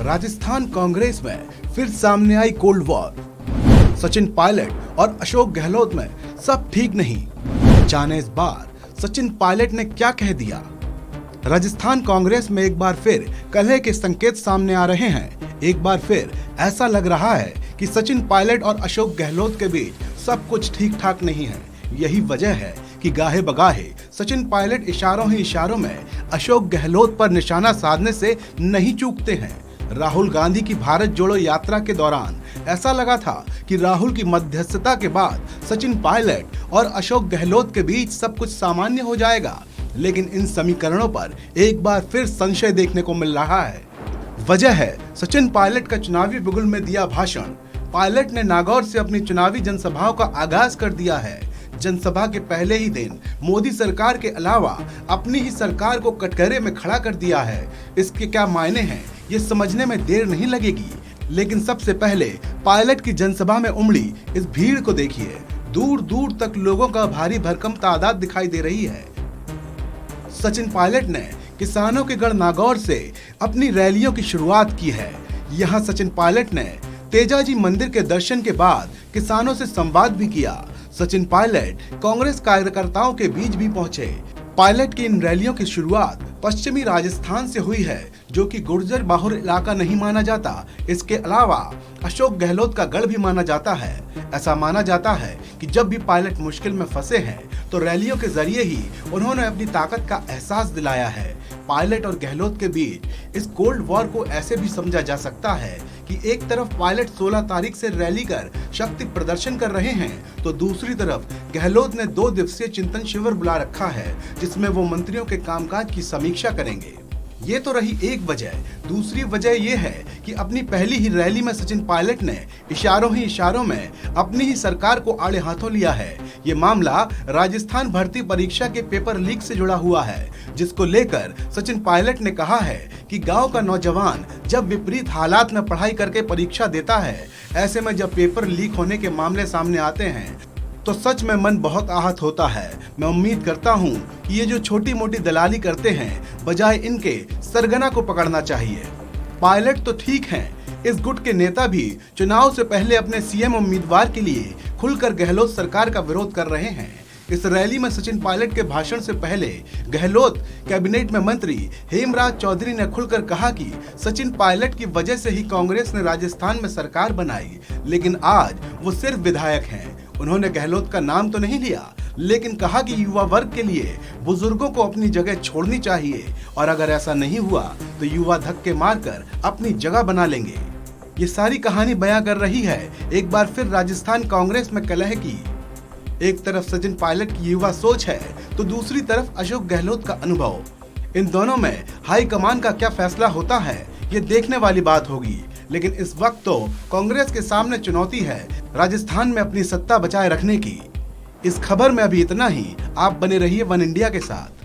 राजस्थान कांग्रेस में फिर सामने आई कोल्ड वॉर। सचिन पायलट और अशोक गहलोत में सब ठीक नहीं। जाने इस बार सचिन पायलट ने क्या कह दिया। राजस्थान कांग्रेस में एक बार फिर कलह के संकेत सामने आ रहे हैं। एक बार फिर ऐसा लग रहा है कि सचिन पायलट और अशोक गहलोत के बीच सब कुछ ठीक ठाक नहीं है। यही वजह है कि गाहे बगाहे सचिन पायलट इशारों ही इशारों में अशोक गहलोत पर निशाना साधने से नहीं चूकते हैं। राहुल गांधी की भारत जोड़ो यात्रा के दौरान ऐसा लगा था कि राहुल की मध्यस्थता के बाद सचिन पायलट और अशोक गहलोत के बीच सब कुछ सामान्य हो जाएगा, लेकिन इन समीकरणों पर एक बार फिर संशय देखने को मिल रहा है। वजह है सचिन पायलट का चुनावी बिगुल में दिया भाषण। पायलट ने नागौर से अपनी चुनावी जनसभाओं का आगाज कर दिया है। जनसभा के पहले ही दिन मोदी सरकार के अलावा अपनी ही सरकार को कटघरे में खड़ा कर दिया है। इसके क्या मायने हैं ये समझने में देर नहीं लगेगी, लेकिन सबसे पहले पायलट की जनसभा में उमड़ी इस भीड़ को देखिए। दूर दूर तक लोगों का भारी भरकम तादाद दिखाई दे रही है। सचिन पायलट ने किसानों के गढ़ नागौर से अपनी रैलियों की शुरुआत की है। यहाँ सचिन पायलट ने तेजाजी मंदिर के दर्शन के बाद किसानों से संवाद भी किया। सचिन पायलट कांग्रेस कार्यकर्ताओं के बीच भी पहुंचे। पायलट की इन रैलियों की शुरुआत पश्चिमी राजस्थान से हुई है, जो कि गुर्जर बाहुल इलाका नहीं माना जाता। इसके अलावा अशोक गहलोत का गढ़ भी माना जाता है। ऐसा माना जाता है कि जब भी पायलट मुश्किल में फंसे हैं तो रैलियों के जरिए ही उन्होंने अपनी ताकत का एहसास दिलाया है। पायलट और गहलोत के बीच इस कोल्ड वॉर को ऐसे भी समझा जा सकता है कि एक तरफ पायलट 16 तारीख से रैली कर शक्ति प्रदर्शन कर रहे हैं, तो दूसरी तरफ गहलोत ने 2 दिवसीय चिंतन शिविर बुला रखा है, जिसमें वो मंत्रियों के कामकाज की समीक्षा करेंगे। ये तो रही एक वजह। दूसरी वजह ये है कि अपनी पहली ही रैली में सचिन पायलट ने इशारों ही इशारों में अपनी ही सरकार को आड़े हाथों लिया है। ये मामला राजस्थान भर्ती परीक्षा के पेपर लीक से जुड़ा हुआ है, जिसको लेकर सचिन पायलट ने कहा है कि गांव का नौजवान जब विपरीत हालात में पढ़ाई करके परीक्षा देता है, ऐसे में जब पेपर लीक होने के मामले सामने आते हैं तो सच में मन बहुत आहत होता है। मैं उम्मीद करता हूं कि ये जो छोटी मोटी दलाली करते हैं, बजाय इनके सरगना को पकड़ना चाहिए। पायलट तो ठीक हैं, इस गुट के नेता भी चुनाव से पहले अपने सीएम उम्मीदवार के लिए खुलकर गहलोत सरकार का विरोध कर रहे हैं। इस रैली में सचिन पायलट के भाषण से पहले गहलोत कैबिनेट में मंत्री हेमराज चौधरी ने खुलकर कहा कि सचिन पायलट की वजह से ही कांग्रेस ने राजस्थान में सरकार बनाई, लेकिन आज वो सिर्फ विधायक हैं। उन्होंने गहलोत का नाम तो नहीं लिया, लेकिन कहा कि युवा वर्ग के लिए बुजुर्गों को अपनी जगह छोड़नी चाहिए, और अगर ऐसा नहीं हुआ तो युवा धक्के मारकर अपनी जगह बना लेंगे। ये सारी कहानी बयां कर रही है एक बार फिर राजस्थान कांग्रेस में कलह की। एक तरफ सचिन पायलट की युवा सोच है, तो दूसरी तरफ अशोक गहलोत का अनुभव। इन दोनों में हाईकमान का क्या फैसला होता है ये देखने वाली बात होगी, लेकिन इस वक्त तो कांग्रेस के सामने चुनौती है राजस्थान में अपनी सत्ता बचाए रखने की। इस खबर में अभी इतना ही। आप बने रहिए वन इंडिया के साथ।